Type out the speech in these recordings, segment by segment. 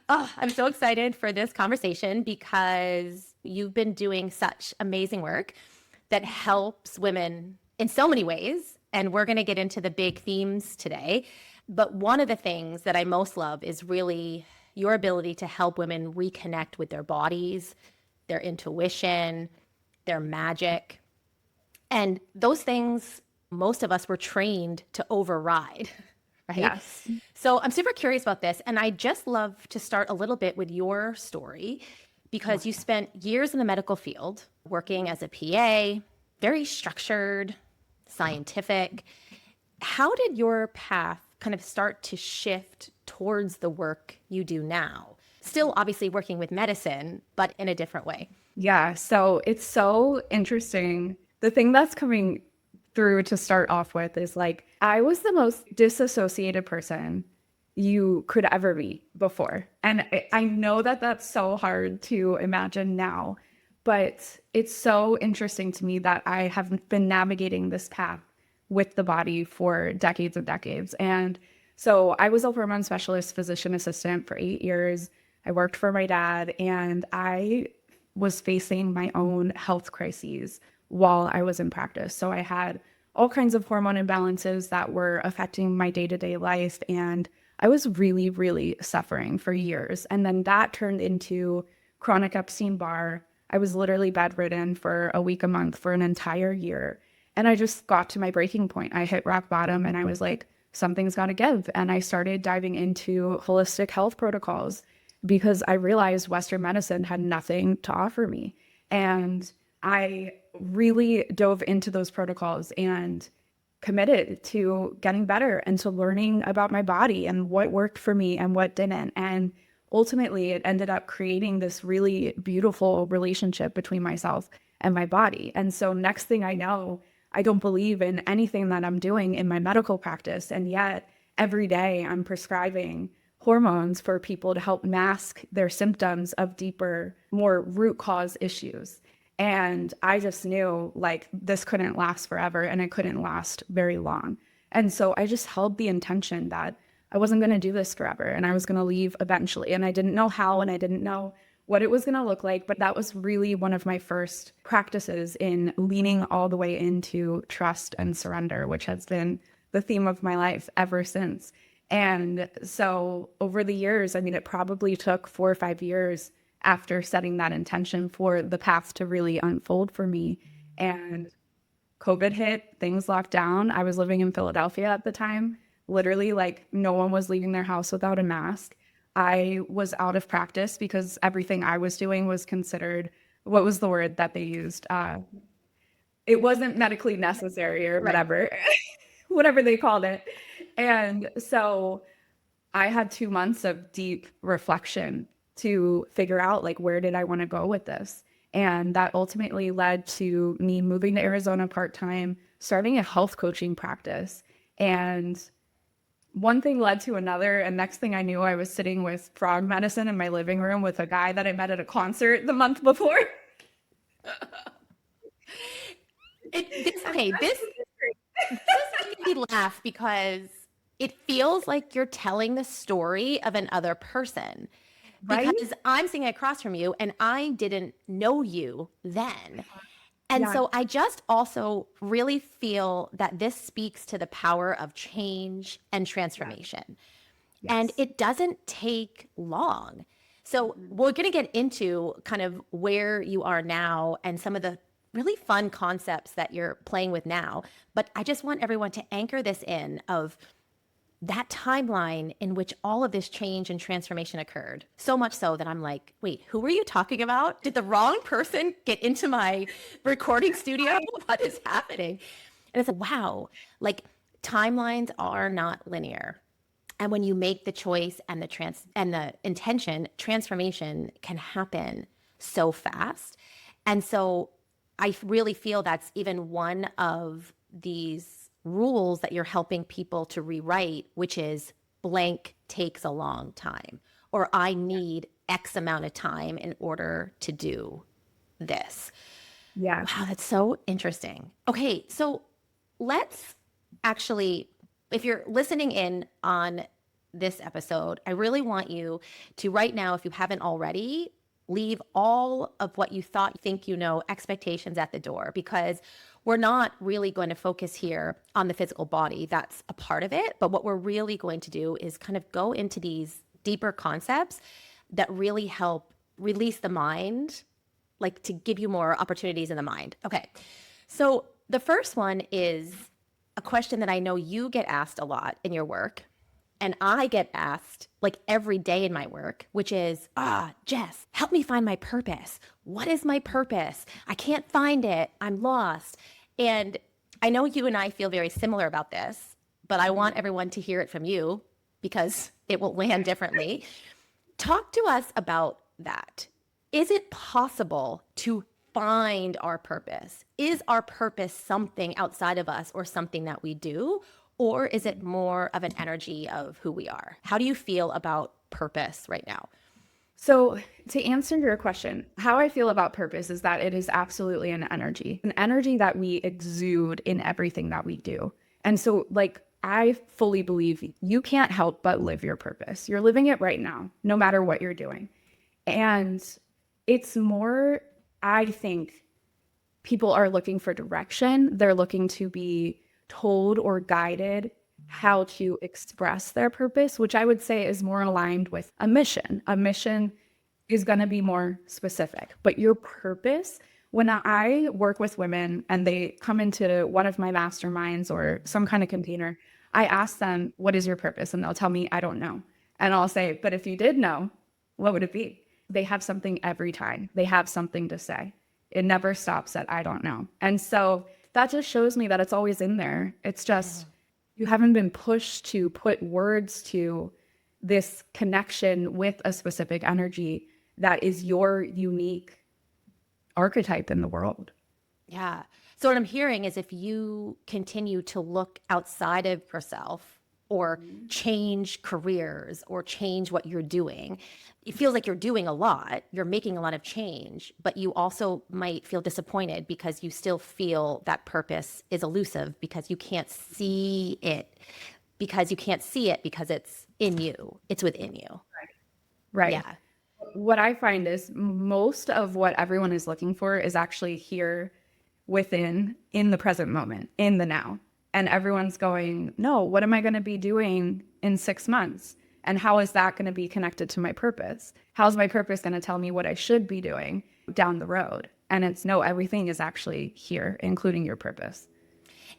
Oh, I'm so excited for this conversation because you've been doing such amazing work that helps women in so many ways. And we're going to get into the big themes today. But one of the things that I most love is really your ability to help women reconnect with their bodies, their intuition, their magic. And those things, most of us were trained to override, right? Yes. So I'm super curious about this. And I just love to start a little bit with your story because you spent years in the medical field working as a PA, very structured, scientific. How did your path kind of start to shift towards the work you do now? Still, obviously, working with medicine, but in a different way. Yeah. So it's so interesting. The thing that's coming through to start off with is like, I was the most disassociated person you could ever be before. And I know that that's so hard to imagine now, but it's so interesting to me that I have been navigating this path with the body for decades and decades. And so I was a hormone specialist physician assistant for 8 years. I worked for my dad, and I was facing my own health crises while I was in practice. So I had all kinds of hormone imbalances that were affecting my day-to-day life. And I was really, really suffering for years. And then that turned into chronic Epstein-Barr. I was literally bedridden for a week, a month, for an entire year. And I just got to my breaking point. I hit rock bottom and I was like, something's got to give. And I started diving into holistic health protocols because I realized Western medicine had nothing to offer me. And I really dove into those protocols and committed to getting better and to learning about my body and what worked for me and what didn't. And ultimately, it ended up creating this really beautiful relationship between myself and my body. And so, next thing I know, I don't believe in anything that I'm doing in my medical practice. And yet, every day I'm prescribing hormones for people to help mask their symptoms of deeper, more root cause issues. And I just knew like this couldn't last forever and it couldn't last very long. And so I just held the intention that I wasn't going to do this forever and I was going to leave eventually. And I didn't know how and I didn't know what it was going to look like. But that was really one of my first practices in leaning all the way into trust and surrender, which has been the theme of my life ever since. And so over the years, I mean, it probably took 4 or 5 years after setting that intention for the path to really unfold for me. And COVID hit, things locked down. I was living in Philadelphia at the time. Literally, like, no one was leaving their house without a mask. I was out of practice because everything I was doing was considered, what was the word that they used? It wasn't medically necessary or Right. whatever, whatever they called it. And so I had 2 months of deep reflection to figure out like where did I want to go with this. And that ultimately led to me moving to Arizona part-time, starting a health coaching practice. And one thing led to another. And next thing I knew, I was sitting with frog medicine in my living room with a guy that I met at a concert the month before. Okay, this is making me laugh because it feels like you're telling the story of another person Right? because I'm sitting across from you and I didn't know you then. And Yeah. so I just also really feel that this speaks to the power of change and Yeah. transformation. And Yes. it doesn't take long. So we're going to get into kind of where you are now and some of the really fun concepts that you're playing with now. But I just want everyone to anchor this in of that timeline in which all of this change and transformation occurred. So much so that I'm like, wait, who were you talking about? Did the wrong person get into my recording studio? What is happening? And it's like, wow, like timelines are not linear. And when you make the choice and the intention, transformation can happen so fast. And so I really feel that's even one of these rules that you're helping people to rewrite, which is blank takes a long time, or I need X amount of time in order to do this. Wow, Yes. that's so interesting. Okay, so let's actually, if you're listening in on this episode, I really want you to right now, if you haven't already, leave all of what you thought, think you know, expectations at the door, because we're not really going to focus here on the physical body. That's a part of it. But what we're really going to do is kind of go into these deeper concepts that really help release the mind, like to give you more opportunities in the mind. Okay. So the first one is a question that I know you get asked a lot in your work. And I get asked like every day in my work, which is, Jess, help me find my purpose. What is my purpose? I can't find it. I'm lost. And I know you and I feel very similar about this, but I want everyone to hear it from you because it will land differently. Talk to us about that. Is it possible to find our purpose? Is our purpose something outside of us or something that we do? Or is it more of an energy of who we are? How do you feel about purpose right now? So, to answer your question, how I feel about purpose is that it is absolutely an energy that we exude in everything that we do. And so, like, I fully believe you can't help but live your purpose. You're living it right now, no matter what you're doing. And it's more, I think, people are looking for direction. They're looking to be told or guided how to express their purpose, which I would say is more aligned with a mission. A mission is going to be more specific, but your purpose, when I work with women and they come into one of my masterminds or some kind of container, I ask them, what is your purpose? And they'll tell me, I don't know. And I'll say, but if you did know, what would it be? They have something every time. They have something to say. It never stops at, I don't know. And so that just shows me that it's always in there. It's just, you haven't been pushed to put words to this connection with a specific energy that is your unique archetype in the world. Yeah. So what I'm hearing is if you continue to look outside of yourself or change careers or change what you're doing, it feels like you're doing a lot, you're making a lot of change, but you also might feel disappointed because you still feel that purpose is elusive because you can't see it, because it's in you, it's within you. Right. Yeah. What I find is most of what everyone is looking for is actually here within, in the present moment, in the now. And everyone's going, no, what am I going to be doing in 6 months? And how is that going to be connected to my purpose? How's my purpose going to tell me what I should be doing down the road? And it's no, everything is actually here, including your purpose.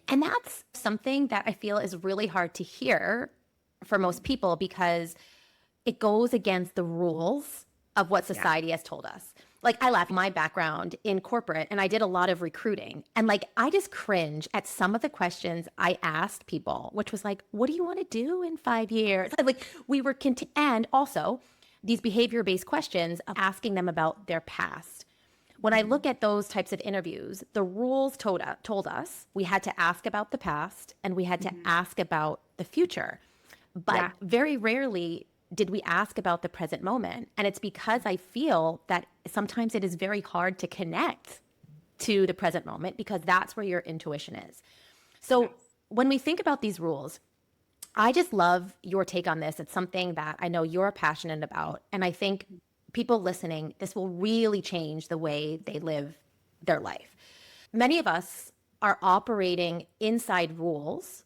And that's something that I feel is really hard to hear for most people because it goes against the rules of what society has told us. Like I laugh my background in corporate and I did a lot of recruiting and like I just cringe at some of the questions I asked people, which was like, what do you want to do in 5 years? Like we were and also these behavior-based questions of asking them about their past. When I look at those types of interviews, the rules told us we had to ask about the past and we had to ask about the future. But very rarely did we ask about the present moment? And it's because I feel that sometimes it is very hard to connect to the present moment because that's where your intuition is. So when we think about these rules, I just love your take on this. It's something that I know you're passionate about. And I think people listening, this will really change the way they live their life. Many of us are operating inside rules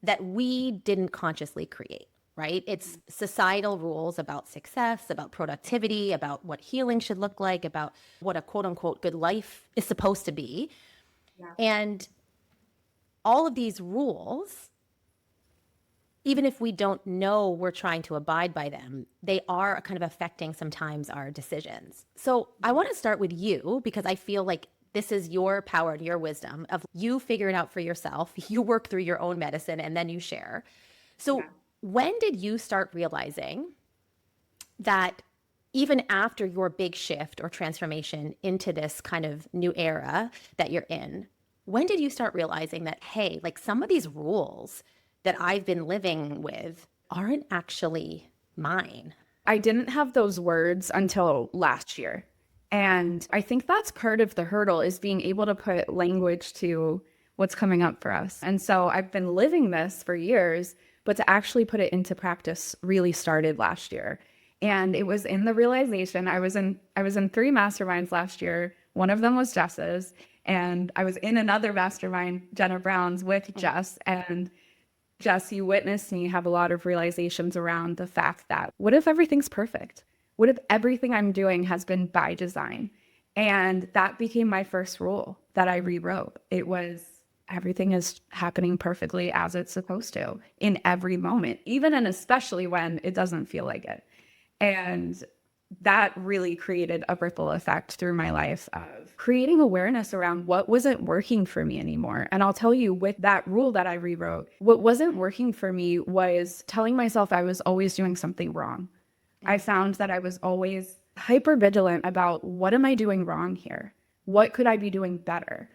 that we didn't consciously create. Right? It's societal rules about success, about productivity, about what healing should look like, about what a quote unquote good life is supposed to be. And all of these rules, even if we don't know we're trying to abide by them, they are kind of affecting sometimes our decisions. So I want to start with you because I feel like this is your power and your wisdom of you figure it out for yourself. You work through your own medicine and then you share. So when did you start realizing that even after your big shift or transformation into this kind of new era that you're in, when did you start realizing that, hey, like some of these rules that I've been living with aren't actually mine? I didn't have those words until last year. And I think that's part of the hurdle is being able to put language to what's coming up for us. And so I've been living this for years, but to actually put it into practice really started last year. And it was in the realization, I was in 3 masterminds last year. One of them was Jess's, and I was in another mastermind, Jenna Brown's, with Jess. And Jess, you witnessed me have a lot of realizations around the fact that what if everything's perfect? What if everything I'm doing has been by design? And that became my first rule that I rewrote. It was everything is happening perfectly as it's supposed to in every moment, even and especially when it doesn't feel like it. And that really created a ripple effect through my life of creating awareness around what wasn't working for me anymore. And I'll tell you, with that rule that I rewrote, what wasn't working for me was telling myself I was always doing something wrong. I found that I was always hyper vigilant about what am I doing wrong here? What could I be doing better?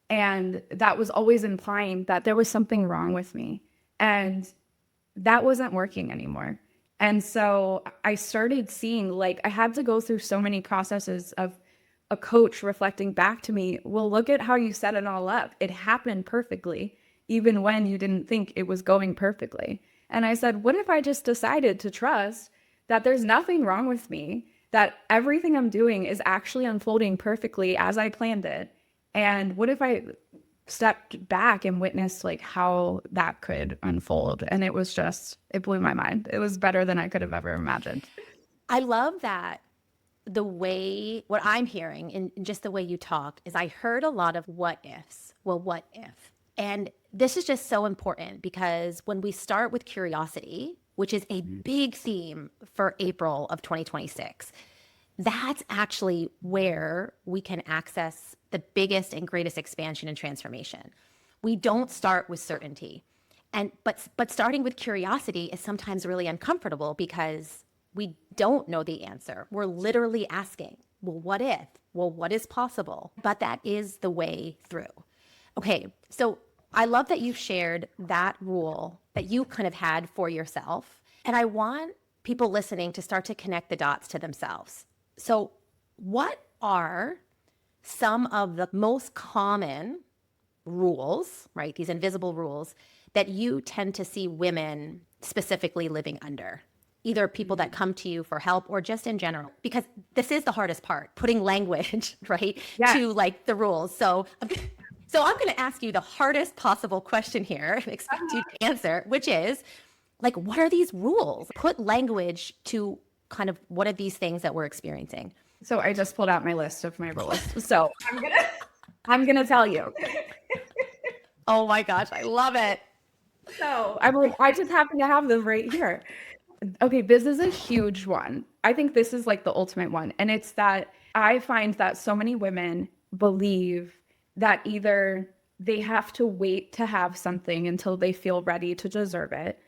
And that was always implying that there was something wrong with me. And that wasn't working anymore. And so I started seeing, like, I had to go through so many processes of a coach reflecting back to me, well, look at how you set it all up. It happened perfectly, even when you didn't think it was going perfectly. And I said, what if I just decided to trust that there's nothing wrong with me, that everything I'm doing is actually unfolding perfectly as I planned it? And what if I stepped back and witnessed like how that could unfold? And it was just, it blew my mind. It was better than I could have ever imagined. I love that. The way, what I'm hearing in just the way you talked is I heard a lot of what ifs. Well, what if? And this is just so important because when we start with curiosity, which is a big theme for April of 2026, that's actually where we can access the biggest and greatest expansion and transformation. We don't start with certainty. But starting with curiosity is sometimes really uncomfortable because we don't know the answer. We're literally asking, well, what if? Well, what is possible? But that is the way through. Okay, so I love that you shared that rule that you kind of had for yourself. And I want people listening to start to connect the dots to themselves. So, what are some of the most common rules, right? These invisible rules that you tend to see women specifically living under? Either people that come to you for help or just in general, because this is the hardest part, putting language, right, to like the rules. So I'm going to ask you the hardest possible question here, expect you to answer, which is like, what are these rules? Put language to kind of what are these things that we're experiencing? So I just pulled out my list of my rules. So I'm gonna tell you. Oh my gosh, I love it. So I'm like, I just happen to have them right here. Okay, this is a huge one. I think this is like the ultimate one. And it's that I find that so many women believe that either they have to wait to have something until they feel ready to deserve it,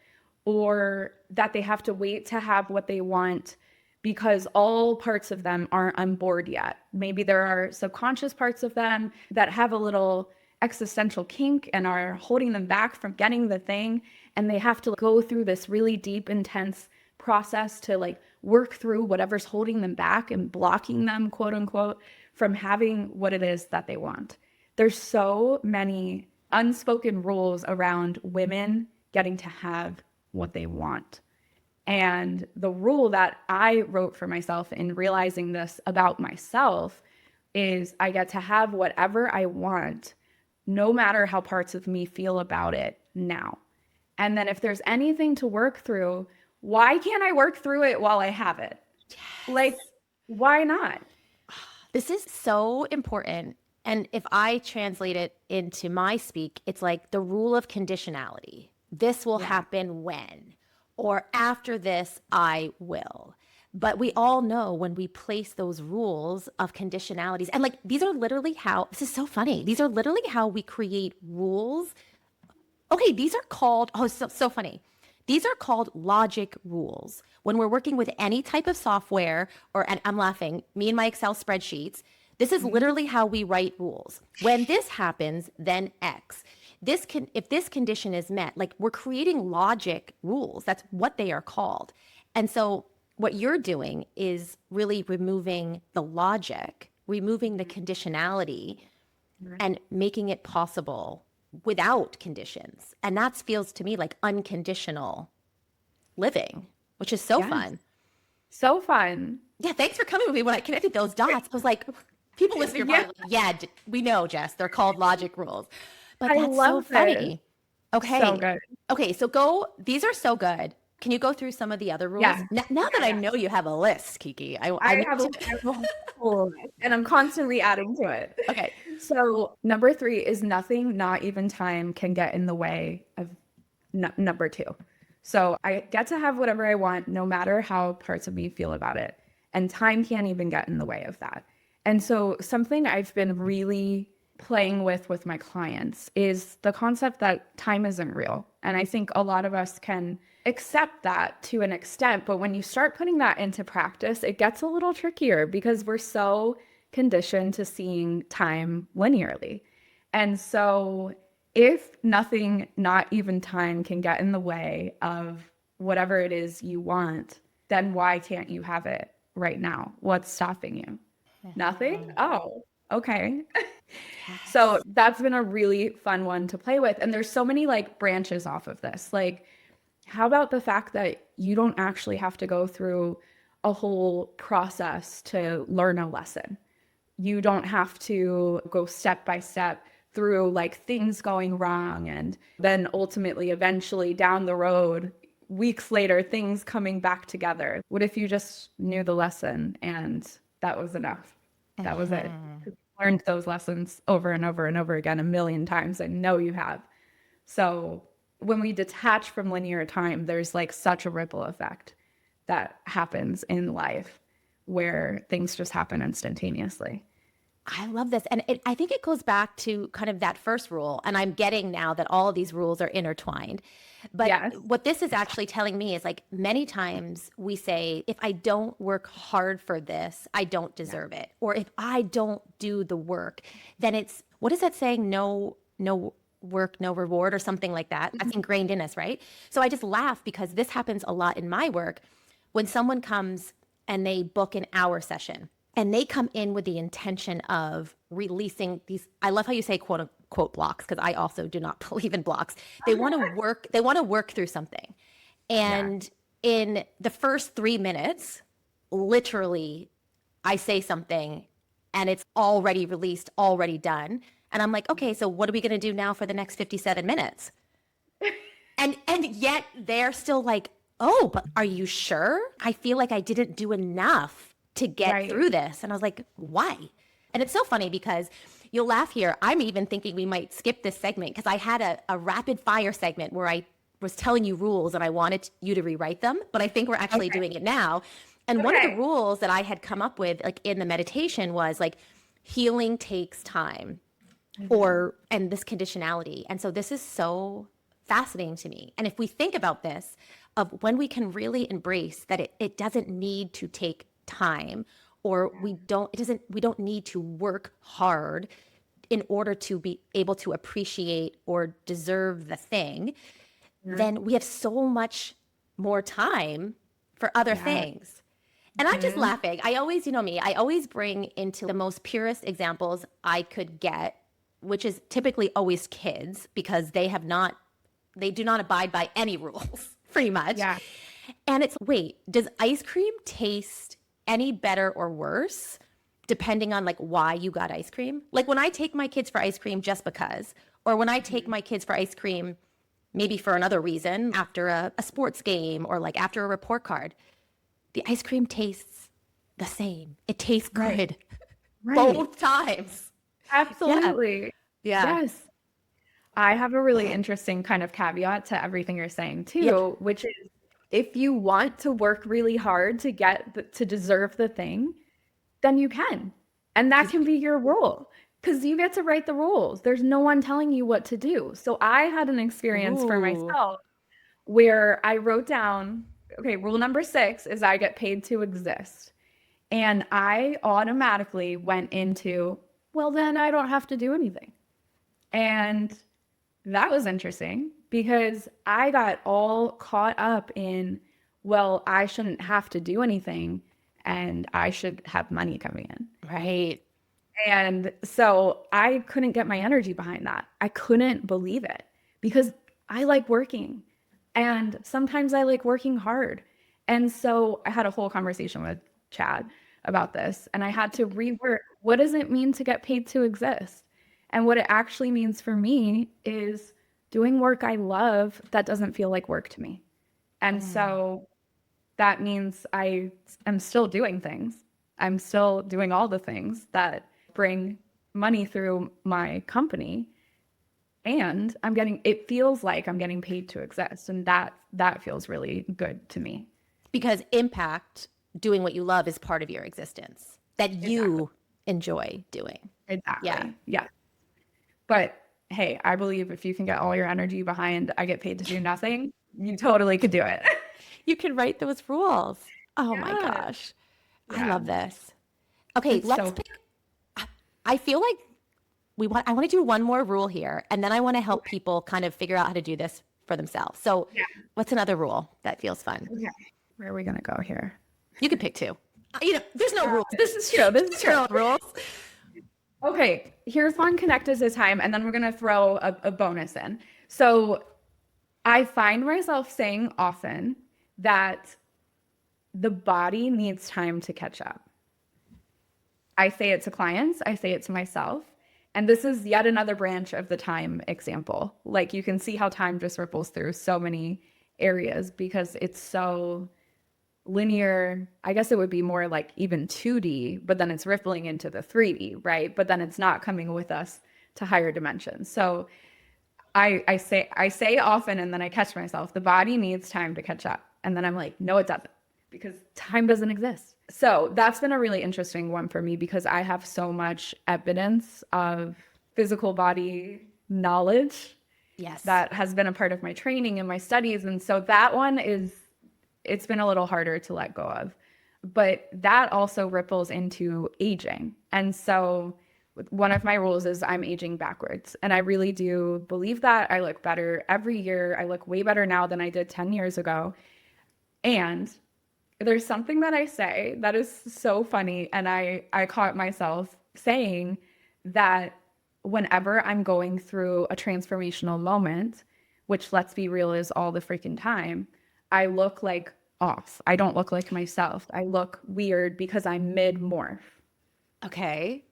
or that they have to wait to have what they want because all parts of them aren't on board yet. Maybe there are subconscious parts of them that have a little existential kink and are holding them back from getting the thing. And they have to go through this really deep, intense process to like work through whatever's holding them back and blocking them, quote unquote, from having what it is that they want. There's so many unspoken rules around women getting to have what they want. And the rule that I wrote for myself in realizing this about myself is I get to have whatever I want, no matter how parts of me feel about it now. And then if there's anything to work through, why can't I work through it while I have it? Yes. Like, why not? This is so important. And if I translate it into my speak, it's like the rule of conditionality. This will happen when, or after this, I will. But we all know when we place those rules of conditionalities, and like these are literally how, this is so funny. These are literally how we create rules. Okay, these are called, oh, so funny. These are called logic rules. When we're working with any type of software, or, and I'm laughing, me and my Excel spreadsheets, this is literally how we write rules. When this happens, then X. If this condition is met, like we're creating logic rules. That's what they are called. And so what you're doing is really removing the logic, removing the conditionality, and making it possible without conditions. And that feels to me like unconditional living, which is so Yes. fun. So fun. Yeah, thanks for coming with me when I connected those dots. I was like, people listening are Yeah, probably like, yeah, we know, Jess, they're called logic rules. But I that's so love this. funny. So Okay. good. Okay, so these are so good. Can you go through some of the other rules? Yeah. Now that Yeah, I yeah. know you have a list, Kiki, I I need have to. a whole list, and I'm constantly adding to it. Okay. So number 3 is nothing, not even time, can get in the way of number 2. So I get to have whatever I want, no matter how parts of me feel about it. And time can't even get in the way of that. And so something I've been really playing with my clients is the concept that time isn't real. And I think a lot of us can accept that to an extent, but when you start putting that into practice, it gets a little trickier because we're so conditioned to seeing time linearly. And so if nothing, not even time, can get in the way of whatever it is you want, then why can't you have it right now? What's stopping you? Nothing? Oh, okay. So Yes. that's been a really fun one to play with. And there's so many like branches off of this. Like, how about the fact that you don't actually have to go through a whole process to learn a lesson? You don't have to go step by step through like things going wrong and then ultimately, eventually down the road, weeks later, things coming back together. What if you just knew the lesson and that was enough? That was it. Mhm. Learned those lessons over and over and over again a million times. I know you have. So when we detach from linear time, there's like such a ripple effect that happens in life where things just happen instantaneously. I love this. And I think it goes back to kind of that first rule. And I'm getting now that all of these rules are intertwined. But Yes. what this is actually telling me is like many times we say, if I don't work hard for this, I don't deserve it. Or if I don't do the work, then it's, what is that saying? No work, no reward, or something like that. That's ingrained in us, right? So I just laugh because this happens a lot in my work when someone comes and they book an hour session and they come in with the intention of releasing these. I love how you say quote unquote blocks, because I also do not believe in blocks. They want to work through something. Yeah. And in the first 3 minutes, literally, I say something and it's already released, already done. And I'm like, okay, so what are we going to do now for the next 57 minutes? And yet they're still like, oh, but are you sure? I feel like I didn't do enough to get Right. through this. And I was like, why? And it's so funny because you'll laugh here. I'm even thinking we might skip this segment because I had a rapid fire segment where I was telling you rules and I wanted you to rewrite them, but I think we're actually Okay. doing it now. And one of the Okay. rules that I had come up with, like in the meditation, was like healing takes time, or and this conditionality. And so this is so fascinating to me. And if we think about this, of when we can really embrace that it doesn't need to take time, or we don't need to work hard in order to be able to appreciate or deserve the thing, then we have so much more time for other Yeah. things. And I'm just Mhm. laughing. I always, you know me, I always bring into the most purest examples I could get, which is typically always kids, because they do not abide by any rules, pretty much. Yeah. And it's, wait, does ice cream taste any better or worse depending on like why you got ice cream? Like when I take my kids for ice cream just because, or when I take my kids for ice cream maybe for another reason after a sports game or like after a report card, the ice cream tastes the same. It tastes Right. good Right. both times. Yeah. Absolutely. Yeah. Yes. I have a really interesting kind of caveat to everything you're saying Yep. too, which is if you want to work really hard to to deserve the thing, then you can. And that can be your rule because you get to write the rules. There's no one telling you what to do. So I had an experience for Ooh. myself where I wrote down, okay, rule number 6 is I get paid to exist. And I automatically went into, well, then I don't have to do anything. And that was interesting because I got all caught up in, well, I shouldn't have to do anything and I should have money coming in. Right. And so I couldn't get my energy behind that. I couldn't believe it because I like working and sometimes I like working hard. And so I had a whole conversation with Chad about this and I had to rework what does it mean to get paid to exist? And what it actually means for me is doing work I love that doesn't feel like work to me. And so that means I am still doing things. I'm still doing all the things that bring money through my company. And it feels like I'm getting paid to exist. And that feels really good to me. Because impact, doing what you love, is part of your existence that you enjoy doing. Exactly. Yeah. Yeah. But hey, I believe if you can get all your energy behind, I get paid to do nothing, you totally could do it. You can write those rules. Oh my Yeah. gosh. I Yeah. love this. Okay, It's let's so pick. I feel like I want to do one more rule here, and then I want to help people kind of figure out how to do this for themselves. So, yeah. what's another rule that feels fun? Okay. Where are we gonna go here? You can pick two. There's no rules. This is true. This is Your true. own rules. Okay, here's one connect us this time, and then we're gonna throw a bonus in. So I find myself saying often that the body needs time to catch up. I say it to clients, I say it to myself. And this is yet another branch of the time example. Like you can see how time just ripples through so many areas because it's so linear. I guess it would be more like even 2D, but then it's rippling into the 3D, right? But then it's not coming with us to higher dimensions. So I say often and then I catch myself, the body needs time to catch up. And then I'm like, no, it doesn't, because time doesn't exist. So that's been a really interesting one for me because I have so much evidence of physical body knowledge Yes. that has been a part of my training and my studies. And so that one it's been a little harder to let go of. But that also ripples into aging. And so one of my rules is I'm aging backwards. And I really do believe that. I look better every year. I look way better now than I did 10 years ago. And there's something that I say that is so funny. And I caught myself saying that whenever I'm going through a transformational moment, which let's be real is all the freaking time, I look like off. I don't look like myself. I look weird because I'm mid-morph. Okay.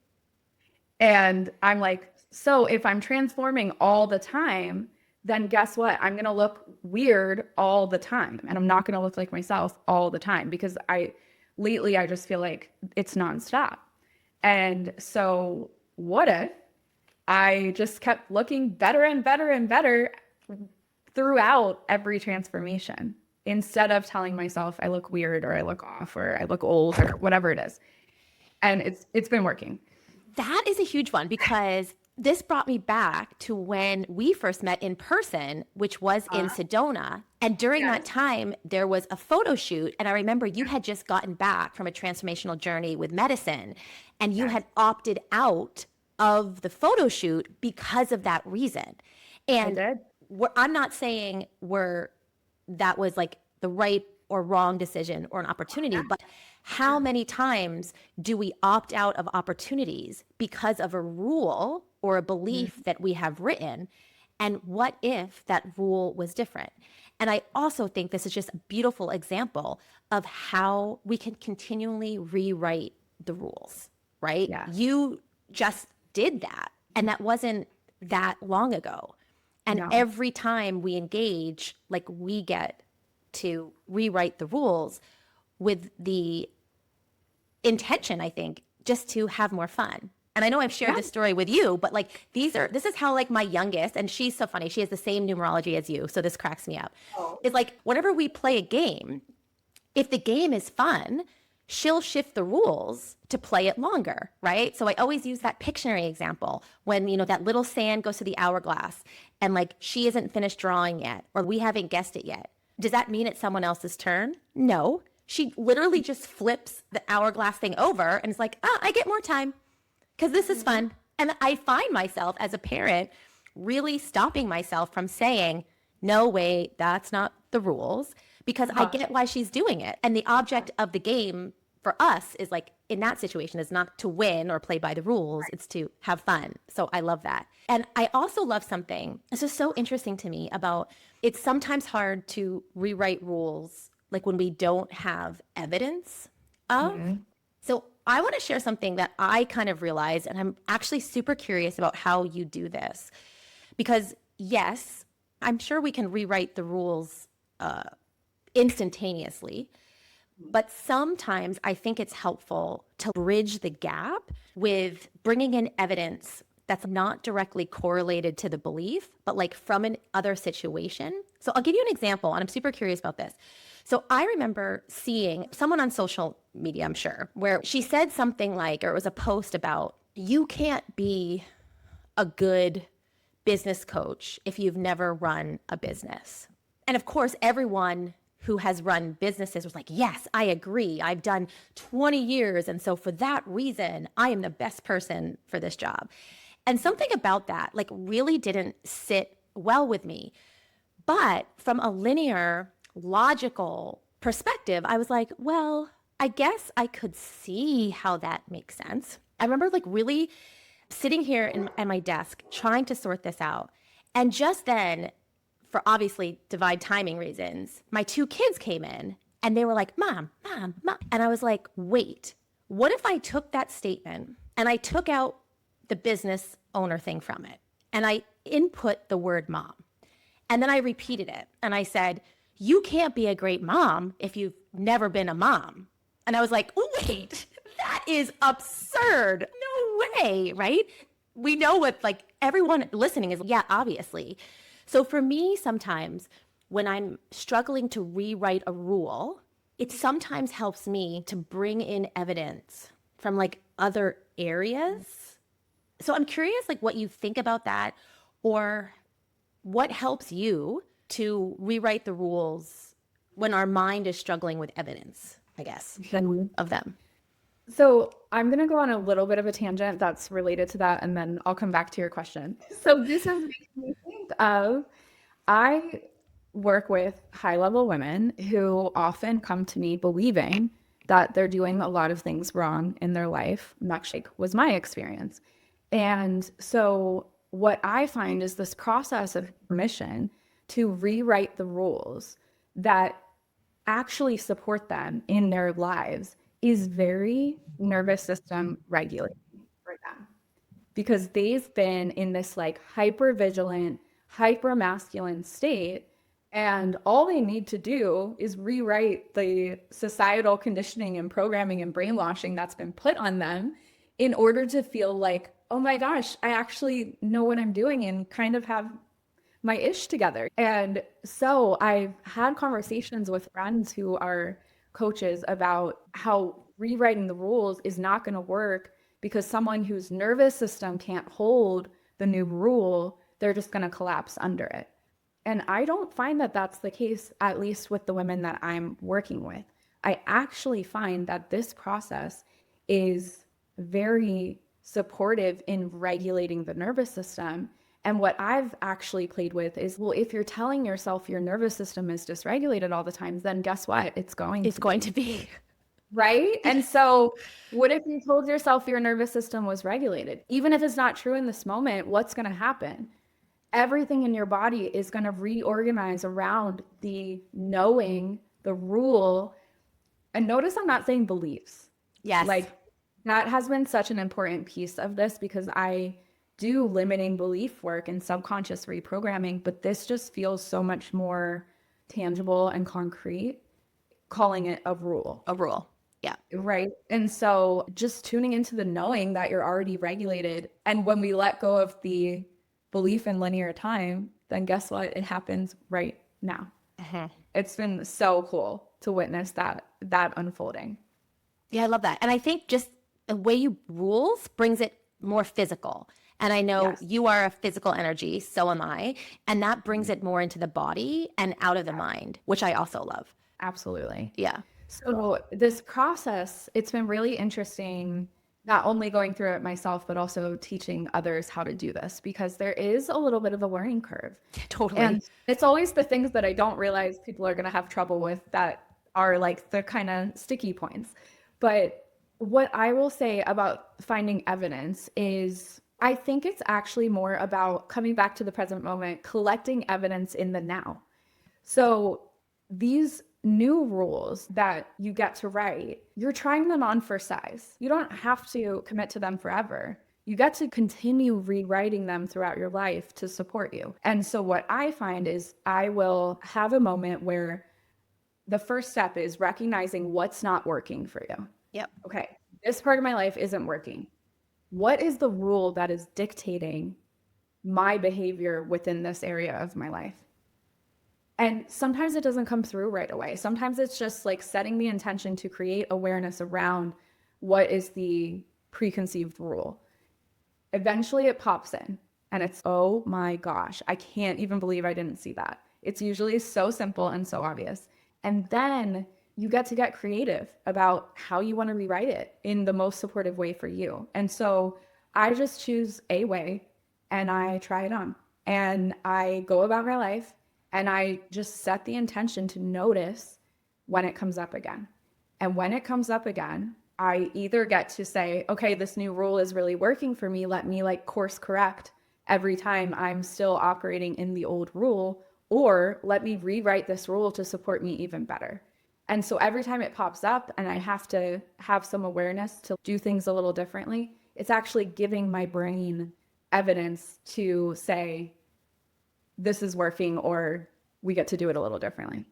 And I'm like, so if I'm transforming all the time, then guess what? I'm going to look weird all the time. And I'm not going to look like myself all the time because lately I just feel like it's nonstop. And so what if I just kept looking better and better and better throughout every transformation instead of telling myself I look weird or I look off or I look old or whatever it is. And it's been working. That is a huge one because this brought me back to when we first met in person, which was in Sedona. And during that time, there was a photo shoot. And I remember you had just gotten back from a transformational journey with medicine, and you had opted out of the photo shoot because of that reason. And I did. I'm not saying that was like the right or wrong decision or an opportunity, but how many times do we opt out of opportunities because of a rule or a belief that we have written? And what if that rule was different? And I also think this is just a beautiful example of how we can continually rewrite the rules, right? Yeah. You just did that, and that wasn't that long ago. And No. every time we engage, like, we get to rewrite the rules with the intention, I think, just to have more fun. And I know I've shared this story with you, but like this is how like my youngest, and she's so funny, she has the same numerology as you, so this cracks me up. It's like whenever we play a game, if the game is fun, she'll shift the rules to play it longer, right? So I always use that Pictionary example when, that little sand goes to the hourglass and like she isn't finished drawing yet, or we haven't guessed it yet. Does that mean it's someone else's turn? No. She literally just flips the hourglass thing over and is like, I get more time because this is fun. And I find myself as a parent really stopping myself from saying, no, wait, that's not the rules, because I get why she's doing it. And the object of the game for us is like in that situation is not to win or play by the rules, it's to have fun. So I love that. And I also love something. This is so interesting to me about it's sometimes hard to rewrite rules like when we don't have evidence of. So I want to share something that I kind of realized, and I'm actually super curious about how you do this. Because yes, I'm sure we can rewrite the rules instantaneously. But sometimes I think it's helpful to bridge the gap with bringing in evidence that's not directly correlated to the belief, but like from an other situation. So I'll give you an example, and I'm super curious about this. So I remember seeing someone on social media, I'm sure, where she said something like, or it was a post about, you can't be a good business coach if you've never run a business. And of course, everyone who has run businesses was like, yes, I agree. I've done 20 years. And so for that reason, I am the best person for this job. And something about that like really didn't sit well with me. But from a linear, logical perspective, I was like, well, I guess I could see how that makes sense. I remember like really sitting here at my desk trying to sort this out. And just then, for obviously divine timing reasons, my two kids came in and they were like, Mom, Mom, Mom. And I was like, wait, what if I took that statement and I took out the business owner thing from it and I input the word mom? And then I repeated it and I said, you can't be a great mom if you've never been a mom. And I was like, wait, that is absurd. No way, right? We know what like everyone listening is, yeah, obviously. So for me, sometimes when I'm struggling to rewrite a rule, it sometimes helps me to bring in evidence from like other areas. So I'm curious like what you think about that, or what helps you to rewrite the rules when our mind is struggling with evidence, I guess, of them. So I'm going to go on a little bit of a tangent that's related to that, and then I'll come back to your question. So this is making me think of, I work with high-level women who often come to me believing that they're doing a lot of things wrong in their life, much like was my experience. And so what I find is this process of permission to rewrite the rules that actually support them in their lives is very nervous system regulating for them, because they've been in this like hyper vigilant, hyper masculine state, and all they need to do is rewrite the societal conditioning and programming and brainwashing that's been put on them in order to feel like, oh my gosh, I actually know what I'm doing and kind of have my ish together. And so I've had conversations with friends who are coaches about how rewriting the rules is not going to work because someone whose nervous system can't hold the new rule, they're just going to collapse under it. And I don't find that that's the case, at least with the women that I'm working with. I actually find that this process is very supportive in regulating the nervous system. And what I've actually played with is, well, if you're telling yourself your nervous system is dysregulated all the time, then guess what? It's going to be. Right? And so what if you told yourself your nervous system was regulated? Even if it's not true in this moment, what's going to happen? Everything in your body is going to reorganize around the knowing, the rule. And notice I'm not saying beliefs. Yes. Like that has been such an important piece of this because I do limiting belief work and subconscious reprogramming, but this just feels so much more tangible and concrete, calling it a rule. A rule. Yeah. Right. And so just tuning into the knowing that you're already regulated. And when we let go of the belief in linear time, then guess what? It happens right now. It's been so cool to witness that unfolding. Yeah, I love that. And I think just the way you rules brings it more physical. And I know you are a physical energy, so am I. And that brings it more into the body and out of the mind, which I also love. Absolutely. Yeah. So this process, it's been really interesting, not only going through it myself, but also teaching others how to do this, because there is a little bit of a learning curve. Totally. And it's always the things that I don't realize people are going to have trouble with that are like the kind of sticky points. But what I will say about finding evidence is I think it's actually more about coming back to the present moment, collecting evidence in the now. So these new rules that you get to write, you're trying them on for size. You don't have to commit to them forever. You get to continue rewriting them throughout your life to support you. And so what I find is I will have a moment where the first step is recognizing what's not working for you. Yep. Okay, this part of my life isn't working. What is the rule that is dictating my behavior within this area of my life? And sometimes it doesn't come through right away. Sometimes it's just like setting the intention to create awareness around what is the preconceived rule. Eventually it pops in and it's, oh my gosh, I can't even believe I didn't see that. It's usually so simple and so obvious. And then you get to get creative about how you want to rewrite it in the most supportive way for you. And so I just choose a way and I try it on and I go about my life and I just set the intention to notice when it comes up again. And when it comes up again, I either get to say, okay, this new rule is really working for me. Let me like course correct every time I'm still operating in the old rule, or let me rewrite this rule to support me even better. And so every time it pops up and I have to have some awareness to do things a little differently, it's actually giving my brain evidence to say, this is working, or we get to do it a little differently.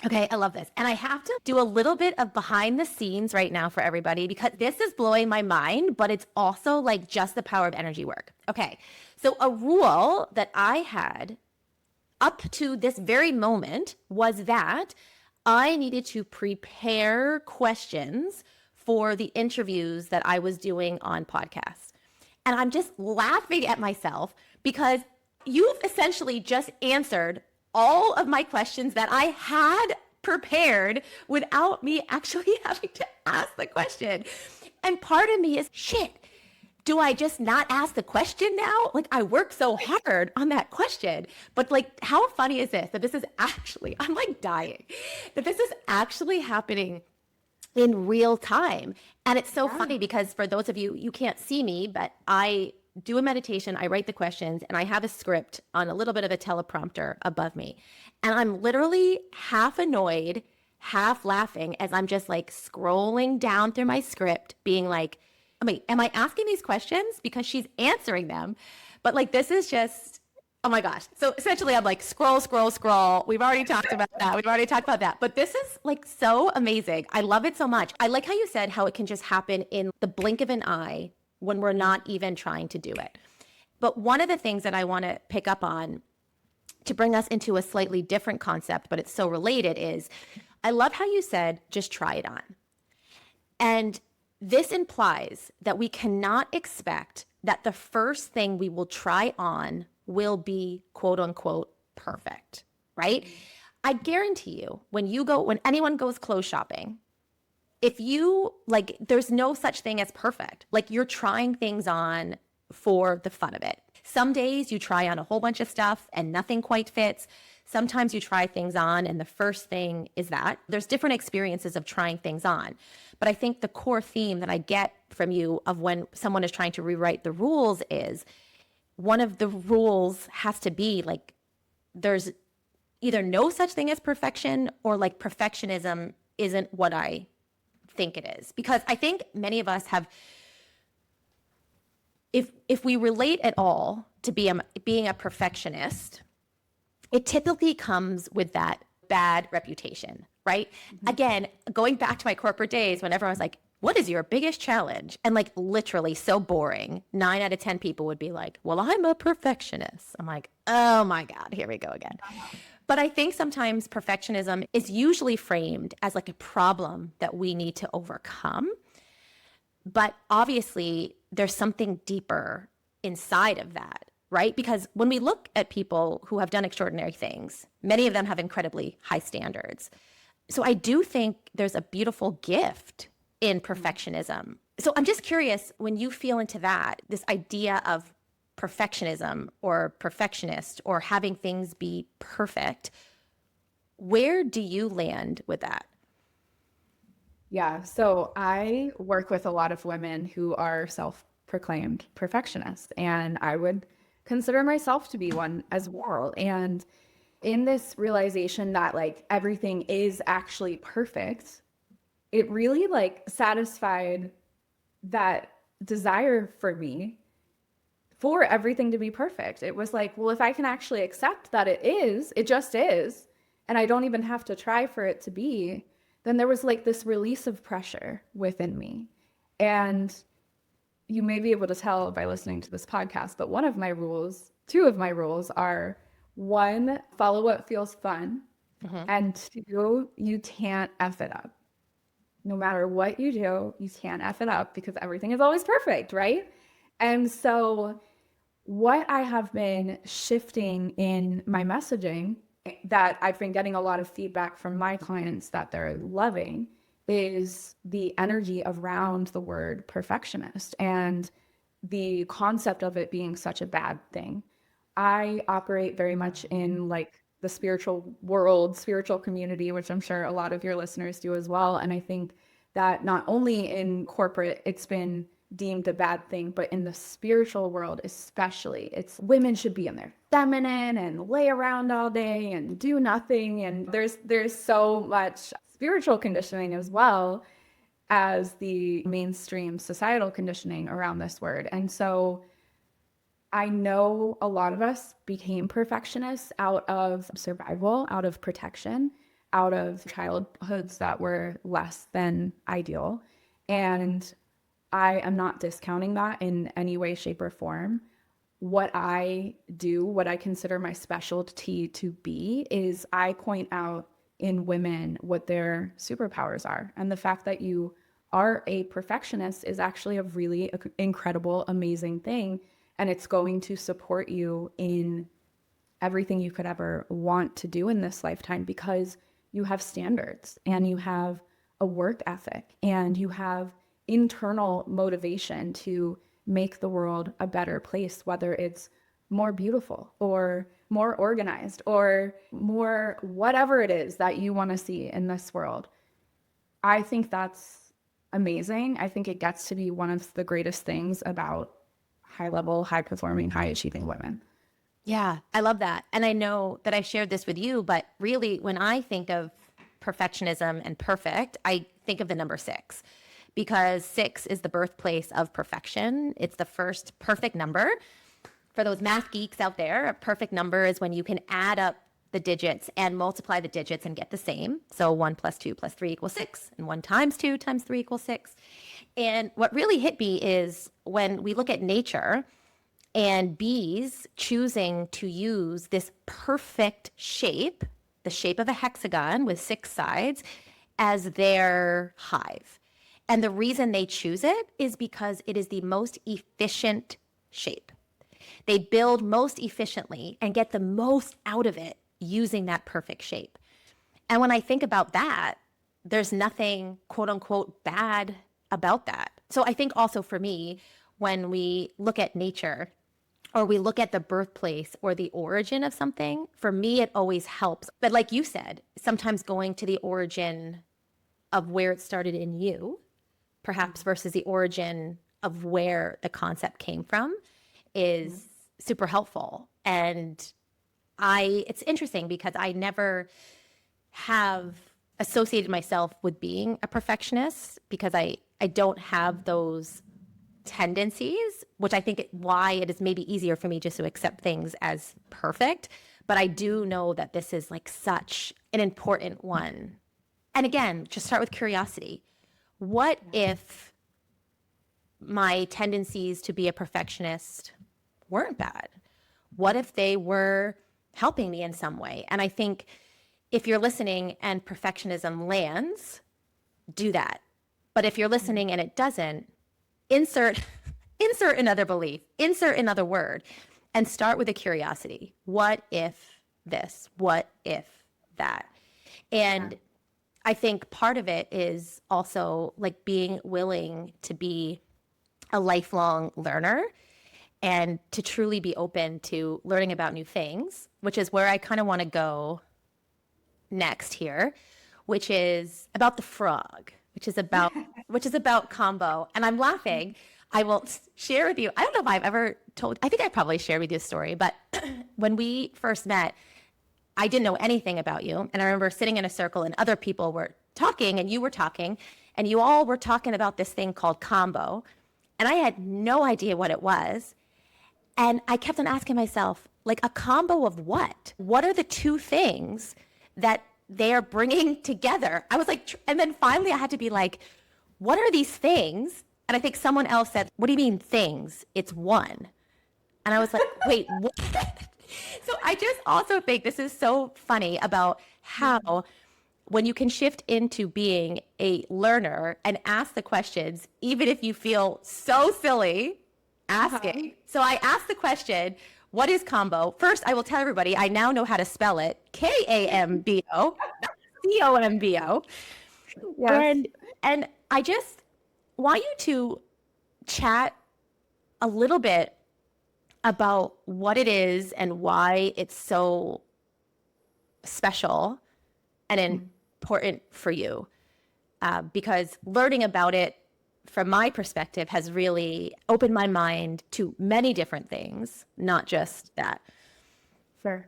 Okay, I love this. And I have to do a little bit of behind the scenes right now for everybody because this is blowing my mind, but it's also like just the power of energy work. Okay, so a rule that I had up to this very moment was that I needed to prepare questions for the interviews that I was doing on podcasts. And I'm just laughing at myself because you've essentially just answered all of my questions that I had prepared without me actually having to ask the question. And part of me is, shit, do I just not ask the question now? Like I worked so hard on that question, but like how funny is this that this is actually, I'm like dying, that this is actually happening in real time. And it's so funny because for those of you, you can't see me, but I do a meditation, I write the questions, and I have a script on a little bit of a teleprompter above me. And I'm literally half annoyed, half laughing as I'm just like scrolling down through my script, being like, wait, am I asking these questions? Because she's answering them. But like, this is just, oh my gosh. So essentially I'm like, scroll, scroll, scroll. We've already talked about that. We've already talked about that. But this is like so amazing. I love it so much. I like how you said how it can just happen in the blink of an eye when we're not even trying to do it. But one of the things that I want to pick up on to bring us into a slightly different concept, but it's so related, is I love how you said, just try it on. And this implies that we cannot expect that the first thing we will try on will be quote unquote perfect, right? I guarantee you when anyone goes clothes shopping, if you like, there's no such thing as perfect. Like you're trying things on for the fun of it. Some days you try on a whole bunch of stuff and nothing quite fits. Sometimes you try things on and the first thing is that. There's different experiences of trying things on. But I think the core theme that I get from you of when someone is trying to rewrite the rules is one of the rules has to be like, there's either no such thing as perfection or like perfectionism isn't what I think it is. Because I think many of us have, if we relate at all to being a perfectionist, it typically comes with that bad reputation, right? Mm-hmm. Again, going back to my corporate days when everyone was like, what is your biggest challenge? And like literally so boring. 9 out of 10 people would be like, well, I'm a perfectionist. I'm like, oh my God, here we go again. But I think sometimes perfectionism is usually framed as like a problem that we need to overcome. But obviously there's something deeper inside of that, right? Because when we look at people who have done extraordinary things, many of them have incredibly high standards. So I do think there's a beautiful gift in perfectionism. So I'm just curious, when you feel into that, this idea of perfectionism or perfectionist or having things be perfect, where do you land with that? Yeah. So I work with a lot of women who are self-proclaimed perfectionists, and I would consider myself to be one as well. And in this realization that like everything is actually perfect, it really like satisfied that desire for me for everything to be perfect. It was like, well, if I can actually accept that it just is, and I don't even have to try for it to be, then there was like this release of pressure within me. And you may be able to tell by listening to this podcast, but two of my rules are: one, follow what feels fun, and two, you can't F it up. No matter what you do, you can't F it up because everything is always perfect, right? And so what I have been shifting in my messaging that I've been getting a lot of feedback from my clients that they're loving is the energy around the word perfectionist and the concept of it being such a bad thing. I operate very much in like the spiritual world, spiritual community, which I'm sure a lot of your listeners do as well. And I think that not only in corporate, it's been deemed a bad thing, but in the spiritual world especially, it's women should be in their feminine and lay around all day and do nothing. And there's so much spiritual conditioning as well as the mainstream societal conditioning around this word. And so I know a lot of us became perfectionists out of survival, out of protection, out of childhoods that were less than ideal. And I am not discounting that in any way, shape, or form. What I do, what I consider my specialty to be, is I point out in women what their superpowers are. And the fact that you are a perfectionist is actually a really incredible, amazing thing. And it's going to support you in everything you could ever want to do in this lifetime because you have standards and you have a work ethic and you have internal motivation to make the world a better place, whether it's more beautiful or more organized or more whatever it is that you want to see in this world. I think that's amazing. I think it gets to be one of the greatest things about high level, high performing, high achieving women. Yeah, I love that. And I know that I shared this with you, but really, when I think of perfectionism and perfect, I think of the number 6 because 6 is the birthplace of perfection. It's the first perfect number. For those math geeks out there, a perfect number is when you can add up the digits and multiply the digits and get the same. So 1 plus 2 plus 3 equals 6, and 1 times 2 times 3 equals 6. And what really hit me is when we look at nature and bees choosing to use this perfect shape, the shape of a hexagon with 6 sides, as their hive. And the reason they choose it is because it is the most efficient shape. They build most efficiently and get the most out of it using that perfect shape. And when I think about that, there's nothing quote unquote bad about that. So I think also for me, when we look at nature or we look at the birthplace or the origin of something, for me, it always helps. But like you said, sometimes going to the origin of where it started in you, perhaps versus the origin of where the concept came from, is super helpful. And it's interesting because I never have associated myself with being a perfectionist because I don't have those tendencies, which I think why it is maybe easier for me just to accept things as perfect. But I do know that this is like such an important one. And again, just start with curiosity. What if my tendencies to be a perfectionist weren't bad? What if they were helping me in some way? And I think if you're listening and perfectionism lands, do that. But if you're listening and it doesn't, insert another belief, insert another word, and start with a curiosity. What if this? What if that? And I think part of it is also like being willing to be a lifelong learner and to truly be open to learning about new things, which is where I kind of want to go next here, which is about the frog. which is about Kambo. And I'm laughing. I will share with you. I don't know if I've ever told, I think I probably shared with you this story, but when we first met, I didn't know anything about you. And I remember sitting in a circle and other people were talking and you were talking and you all were talking about this thing called Kambo. And I had no idea what it was. And I kept on asking myself, like, a combo of what? What are the two things that they are bringing together? I was like, and then finally I had to be like, what are these things? And I think someone else said, what do you mean things? It's one. And I was like, wait, what? So I just also think this is so funny about how when you can shift into being a learner and ask the questions, even if you feel so silly asking. So I asked the question, what is Kambo? First, I will tell everybody, I now know how to spell it. Kambo, Combo. Yes. And I just want you to chat a little bit about what it is and why it's so special and important for you. Because learning about it from my perspective has really opened my mind to many different things, not just that. Sure.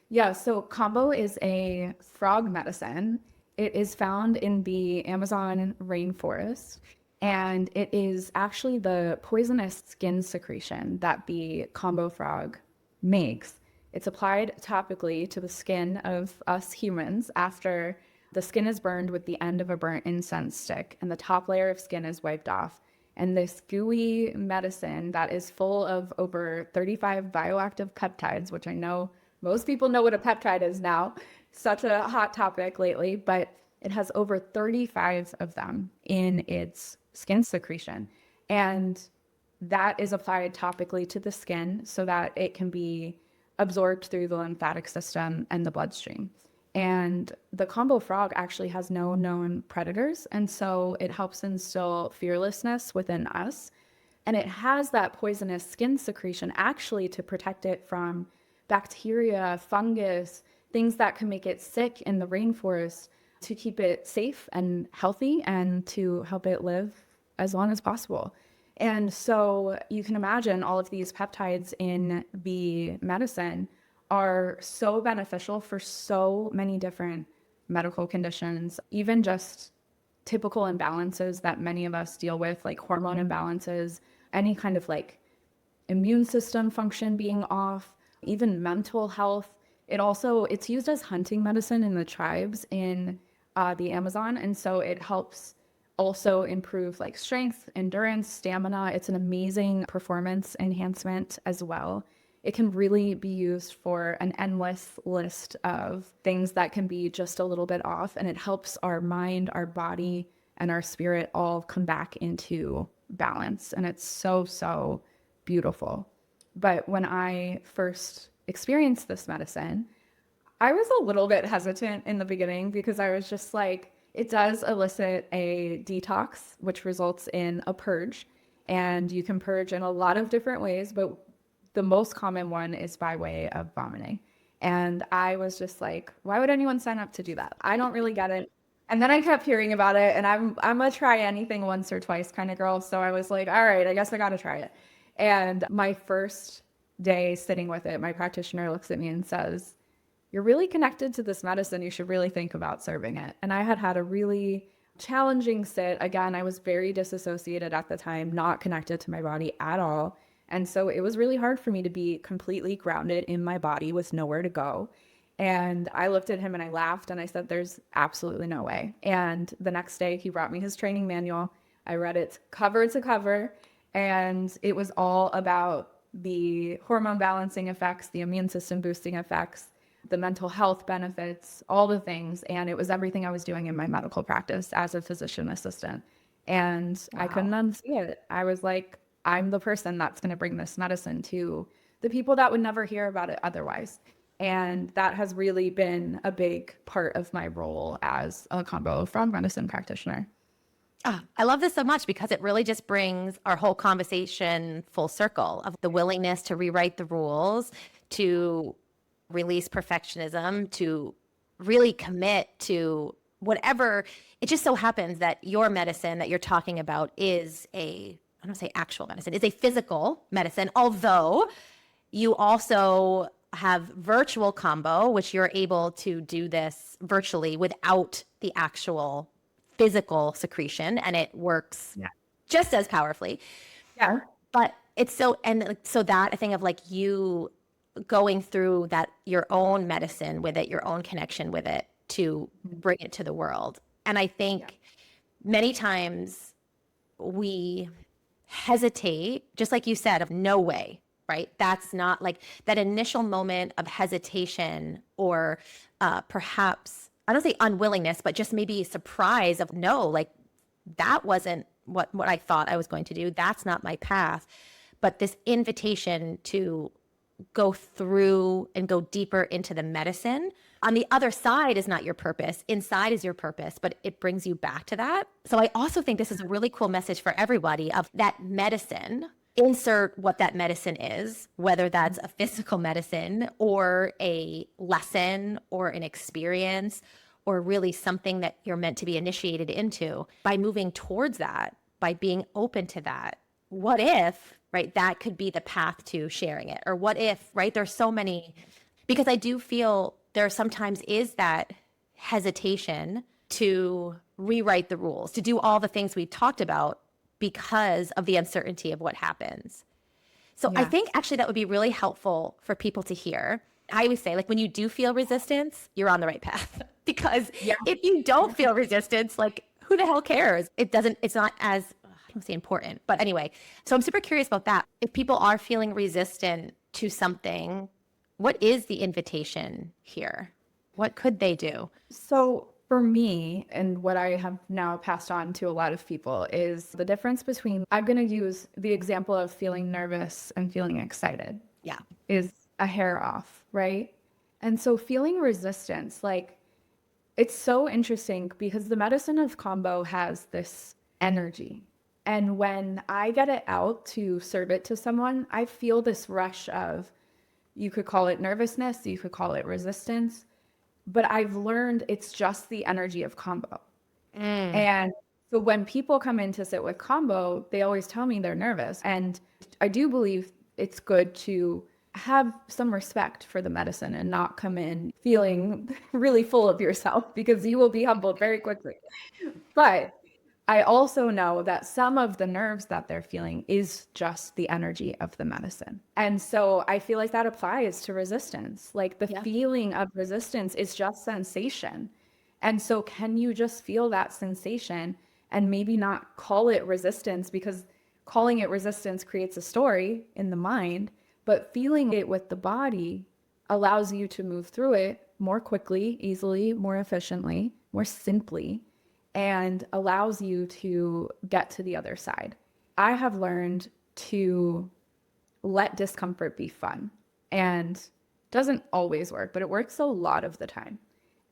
Yeah, so Kambo is a frog medicine. It is found in the Amazon rainforest, and it is actually the poisonous skin secretion that the Kambo frog makes. It's applied topically to the skin of us humans after the skin is burned with the end of a burnt incense stick, and the top layer of skin is wiped off. And this gooey medicine that is full of over 35 bioactive peptides, which I know most people know what a peptide is now, such a hot topic lately, but it has over 35 of them in its skin secretion. And that is applied topically to the skin so that it can be absorbed through the lymphatic system and the bloodstream. And the Kambo frog actually has no known predators, and so it helps instill fearlessness within us. And it has that poisonous skin secretion actually to protect it from bacteria, fungus, things that can make it sick in the rainforest, to keep it safe and healthy and to help it live as long as possible. And so you can imagine all of these peptides in the medicine are so beneficial for so many different medical conditions, even just typical imbalances that many of us deal with, like hormone imbalances, any kind of like immune system function being off, even mental health. It's used as hunting medicine in the tribes in the Amazon. And so it helps also improve like strength, endurance, stamina. It's an amazing performance enhancement as well. It can really be used for an endless list of things that can be just a little bit off. And it helps our mind, our body, and our spirit all come back into balance. And it's so, so beautiful. But when I first experienced this medicine, I was a little bit hesitant in the beginning because I was just like, it does elicit a detox, which results in a purge. And you can purge in a lot of different ways, but the most common one is by way of vomiting. And I was just like, why would anyone sign up to do that? I don't really get it. And then I kept hearing about it, and I'm a try anything once or twice kind of girl. So I was like, all right, I guess I got to try it. And my first day sitting with it, my practitioner looks at me and says, you're really connected to this medicine. You should really think about serving it. And I had a really challenging sit. Again, I was very disassociated at the time, not connected to my body at all. And so it was really hard for me to be completely grounded in my body with nowhere to go. And I looked at him and I laughed and I said, there's absolutely no way. And the next day he brought me his training manual. I read it cover to cover, and it was all about the hormone balancing effects, the immune system boosting effects, the mental health benefits, all the things. And it was everything I was doing in my medical practice as a physician assistant. And wow. I couldn't unsee it. I was like, I'm the person that's going to bring this medicine to the people that would never hear about it otherwise. And that has really been a big part of my role as a Kambo frog medicine practitioner. Oh, I love this so much because it really just brings our whole conversation full circle of the willingness to rewrite the rules, to release perfectionism, to really commit to whatever. It just so happens that your medicine that you're talking about is I don't say actual medicine, is a physical medicine, although you also have virtual Kambo, which you're able to do this virtually without the actual physical secretion, and it works just as powerfully. Yeah. But it's so that a thing of like you going through that, your own medicine with it, your own connection with it to bring it to the world. And I think many times we hesitate, just like you said, of no way, right? That's not like that initial moment of hesitation or perhaps, I don't say unwillingness, but just maybe surprise of no, like that wasn't what I thought I was going to do. That's not my path. But this invitation to go through and go deeper into the medicine on the other side is not your purpose. Inside is your purpose, but it brings you back to that. So I also think this is a really cool message for everybody of that medicine. Insert what that medicine is, whether that's a physical medicine or a lesson or an experience or really something that you're meant to be initiated into. By moving towards that, by being open to that, what if, right, that could be the path to sharing it? Or what if, right, there's so many, because I do feel there sometimes is that hesitation to rewrite the rules, to do all the things we talked about because of the uncertainty of what happens. So I think actually that would be really helpful for people to hear. I always say, like, when you do feel resistance, you're on the right path. Because if you don't feel resistance, like, who the hell cares? It's not as, I don't say important, but anyway. So I'm super curious about that. If people are feeling resistant to something, what is the invitation here? What could they do? So for me, and what I have now passed on to a lot of people, is the difference between, I'm going to use the example of feeling nervous and feeling excited. Yeah. Is a hair off, right? And so feeling resistance, like, it's so interesting because the medicine of Kambo has this energy. And when I get it out to serve it to someone, I feel this rush of, you could call it nervousness, you could call it resistance, but I've learned it's just the energy of Kambo. And so when people come in to sit with Kambo, they always tell me they're nervous. And I do believe it's good to have some respect for the medicine and not come in feeling really full of yourself, because you will be humbled very quickly. But I also know that some of the nerves that they're feeling is just the energy of the medicine. And so I feel like that applies to resistance. Like the feeling of resistance is just sensation. And so can you just feel that sensation and maybe not call it resistance, because calling it resistance creates a story in the mind, but feeling it with the body allows you to move through it more quickly, easily, more efficiently, more simply, and allows you to get to the other side. I have learned to let discomfort be fun, and doesn't always work, but it works a lot of the time.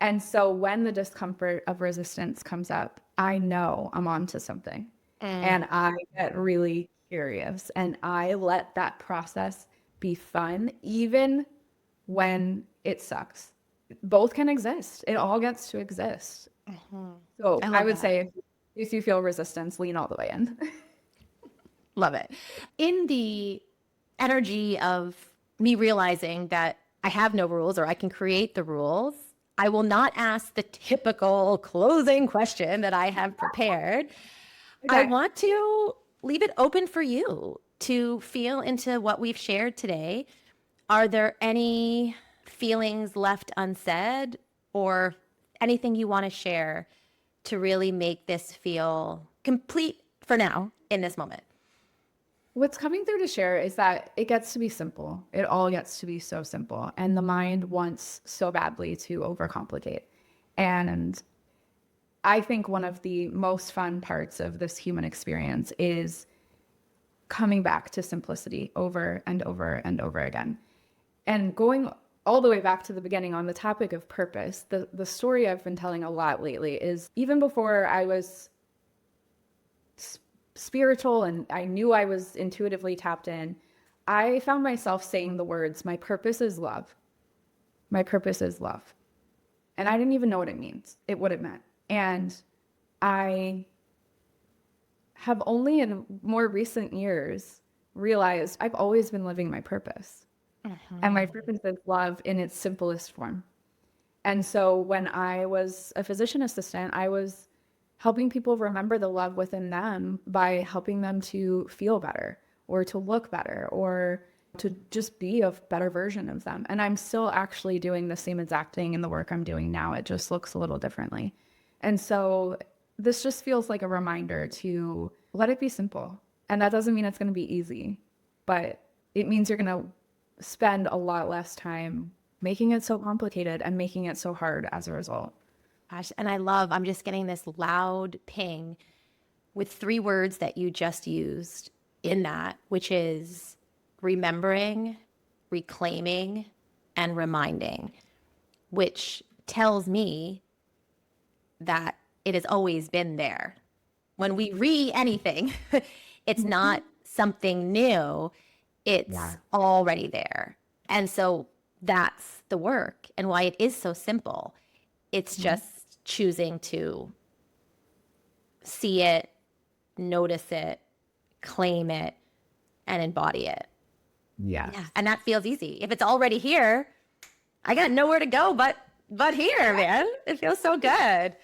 And so when the discomfort of resistance comes up, I know I'm onto something, and I get really curious, and I let that process be fun, even when it sucks. Both can exist. It all gets to exist. So I would say if you feel resistance, lean all the way in. Love it. In the energy of me realizing that I have no rules or I can create the rules, I will not ask the typical closing question that I have prepared. I want to leave it open for you to feel into what we've shared today. Are there any feelings left unsaid or anything you want to share to really make this feel complete for now in this moment? What's coming through to share is that it gets to be simple. It all gets to be so simple. And the mind wants so badly to overcomplicate. And I think one of the most fun parts of this human experience is coming back to simplicity over and over and over again. And going all the way back to the beginning on the topic of purpose, the story I've been telling a lot lately is, even before I was spiritual and I knew I was intuitively tapped in, I found myself saying the words, my purpose is love. My purpose is love. And I didn't even know what it means, what it meant. And I have only in more recent years realized I've always been living my purpose. And my purpose is love in its simplest form. And so when I was a physician assistant, I was helping people remember the love within them by helping them to feel better or to look better or to just be a better version of them. And I'm still actually doing the same exact thing in the work I'm doing now. It just looks a little differently. And so this just feels like a reminder to let it be simple. And that doesn't mean it's going to be easy, but it means you're going to spend a lot less time making it so complicated and making it so hard as a result. Gosh, and I'm just getting this loud ping with 3 words that you just used in that, which is remembering, reclaiming, and reminding, which tells me that it has always been there. When we anything, it's not something new, it's already there. And so that's the work and why it is so simple. It's just choosing to see it, notice it, claim it, and embody it. Yeah. And that feels easy. If it's already here, I got nowhere to go but here, man. It feels so good.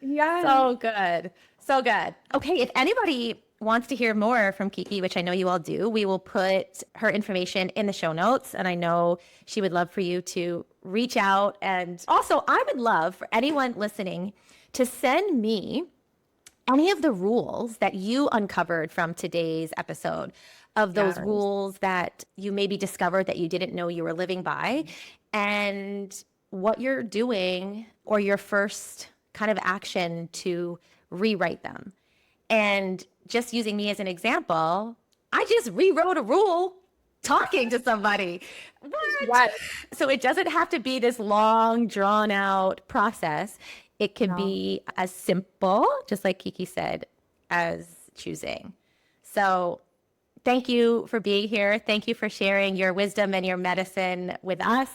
Yeah. So good. So good. Okay, if anybody wants to hear more from Kiki, which I know you all do, we will put her information in the show notes. And I know she would love for you to reach out. And also, I would love for anyone listening to send me any of the rules that you uncovered from today's episode, of those rules that you maybe discovered that you didn't know you were living by, and what you're doing or your first kind of action to rewrite them. And just using me as an example, I just rewrote a rule talking to somebody. What? So it doesn't have to be this long, drawn out process. It can be as simple, just like Kiki said, as choosing. So thank you for being here. Thank you for sharing your wisdom and your medicine with us.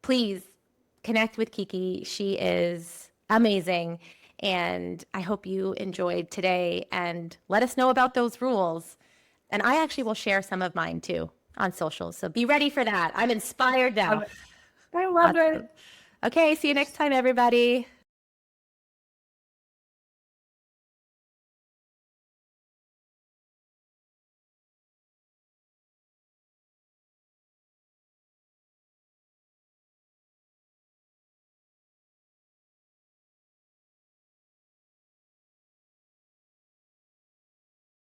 Please connect with Kiki. She is amazing. And I hope you enjoyed today, and let us know about those rules. And I actually will share some of mine too on socials. So be ready for that. I'm inspired now. I love it. Okay, see you next time, everybody.